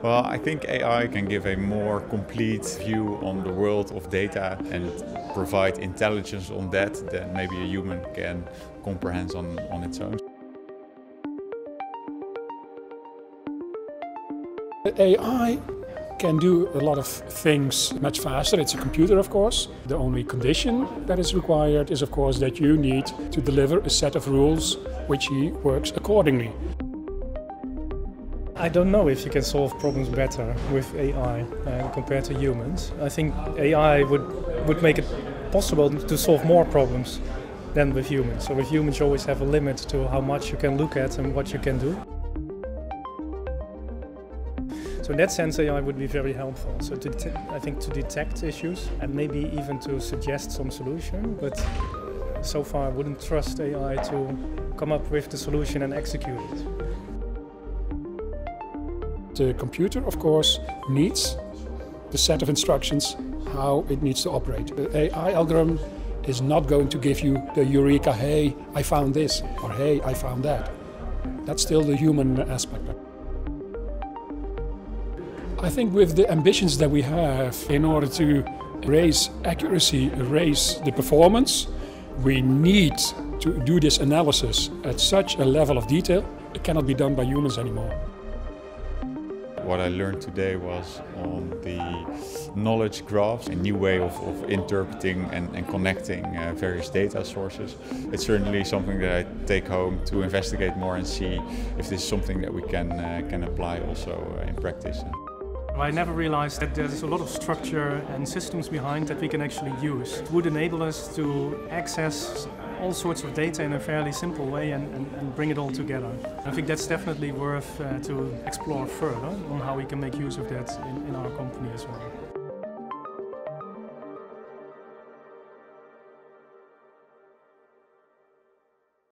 Well, I think AI can give a more complete view on the world of data and provide intelligence on that than maybe a human can comprehend on its own. AI can do a lot of things much faster. It's a computer, of course. The only condition that is required is, of course, that you need to deliver a set of rules which he works accordingly. I don't know if you can solve problems better with AI compared to humans. I think AI would make it possible to solve more problems than with humans. So with humans you always have a limit to how much you can look at and what you can do. So in that sense AI would be very helpful. So I think to detect issues and maybe even to suggest some solution, but so far I wouldn't trust AI to come up with the solution and execute it. The computer, of course, needs the set of instructions how it needs to operate. The AI algorithm is not going to give you the eureka, hey, I found this, or hey, I found that. That's still the human aspect. I think with the ambitions that we have in order to raise accuracy, raise the performance, we need to do this analysis at such a level of detail, it cannot be done by humans anymore. What I learned today was on the knowledge graphs, a new way of interpreting and connecting various data sources. It's certainly something that I take home to investigate more and see if this is something that we can apply also in practice. I never realized that there's a lot of structure and systems behind that we can actually use. It would enable us to access all sorts of data in a fairly simple way and bring it all together. I think that's definitely worth to explore further on how we can make use of that in our company as well.